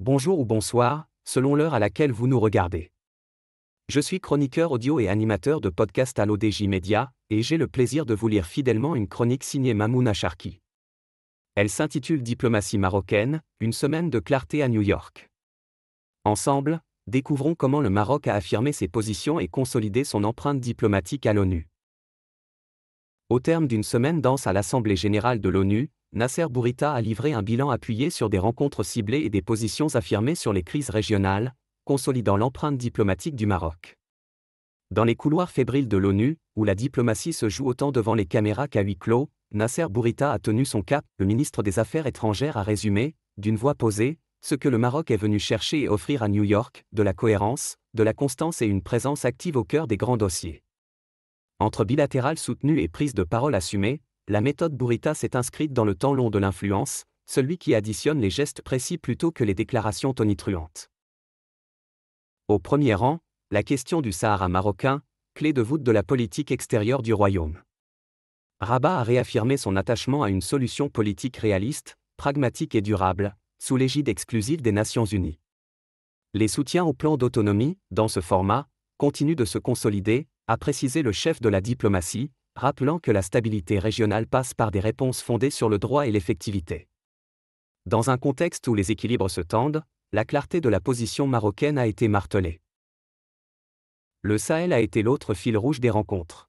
Bonjour ou bonsoir, selon l'heure à laquelle vous nous regardez. Je suis chroniqueur audio et animateur de podcast à l'ODJ Media, et j'ai le plaisir de vous lire fidèlement une chronique signée Mamouna Sharki. Elle s'intitule Diplomatie marocaine, une semaine de clarté à New York. Ensemble, découvrons comment le Maroc a affirmé ses positions et consolidé son empreinte diplomatique à l'ONU. Au terme d'une semaine dense à l'Assemblée générale de l'ONU, Nasser Bourita a livré un bilan appuyé sur des rencontres ciblées et des positions affirmées sur les crises régionales, consolidant l'empreinte diplomatique du Maroc. Dans les couloirs fébriles de l'ONU, où la diplomatie se joue autant devant les caméras qu'à huis clos, Nasser Bourita a tenu son cap. Le ministre des Affaires étrangères a résumé, d'une voix posée, ce que le Maroc est venu chercher et offrir à New York, de la cohérence, de la constance et une présence active au cœur des grands dossiers. Entre bilatérales soutenues et prises de parole assumées, la méthode Bourita s'est inscrite dans le temps long de l'influence, celui qui additionne les gestes précis plutôt que les déclarations tonitruantes. Au premier rang, la question du Sahara marocain, clé de voûte de la politique extérieure du royaume. Rabat a réaffirmé son attachement à une solution politique réaliste, pragmatique et durable, sous l'égide exclusive des Nations Unies. Les soutiens au plan d'autonomie, dans ce format, continuent de se consolider, a précisé le chef de la diplomatie, rappelant que la stabilité régionale passe par des réponses fondées sur le droit et l'effectivité. Dans un contexte où les équilibres se tendent, la clarté de la position marocaine a été martelée. Le Sahel a été l'autre fil rouge des rencontres.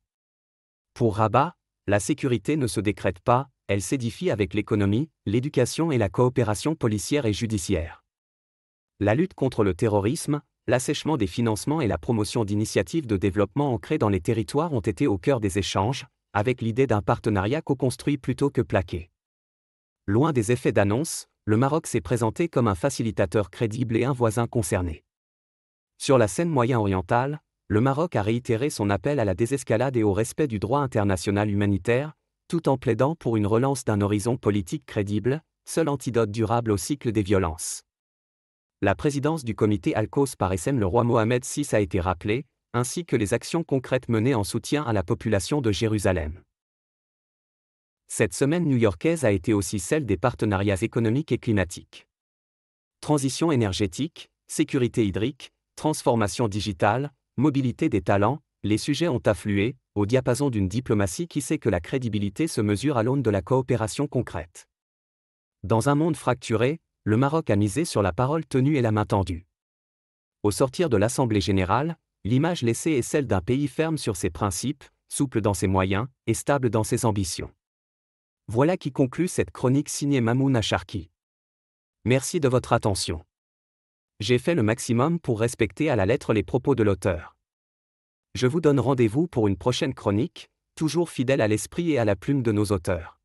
Pour Rabat, la sécurité ne se décrète pas, elle s'édifie avec l'économie, l'éducation et la coopération policière et judiciaire. La lutte contre le terrorisme, l'assèchement des financements et la promotion d'initiatives de développement ancrées dans les territoires ont été au cœur des échanges, avec l'idée d'un partenariat co-construit plutôt que plaqué. Loin des effets d'annonce, le Maroc s'est présenté comme un facilitateur crédible et un voisin concerné. Sur la scène moyen-orientale, le Maroc a réitéré son appel à la désescalade et au respect du droit international humanitaire, tout en plaidant pour une relance d'un horizon politique crédible, seul antidote durable au cycle des violences. La présidence du comité Al-Quds par SM le roi Mohamed VI a été rappelée, ainsi que les actions concrètes menées en soutien à la population de Jérusalem. Cette semaine new-yorkaise a été aussi celle des partenariats économiques et climatiques. Transition énergétique, sécurité hydrique, transformation digitale, mobilité des talents, les sujets ont afflué, au diapason d'une diplomatie qui sait que la crédibilité se mesure à l'aune de la coopération concrète. Dans un monde fracturé, le Maroc a misé sur la parole tenue et la main tendue. Au sortir de l'Assemblée générale, l'image laissée est celle d'un pays ferme sur ses principes, souple dans ses moyens, et stable dans ses ambitions. Voilà qui conclut cette chronique signée Mamouna Sharki. Merci de votre attention. J'ai fait le maximum pour respecter à la lettre les propos de l'auteur. Je vous donne rendez-vous pour une prochaine chronique, toujours fidèle à l'esprit et à la plume de nos auteurs.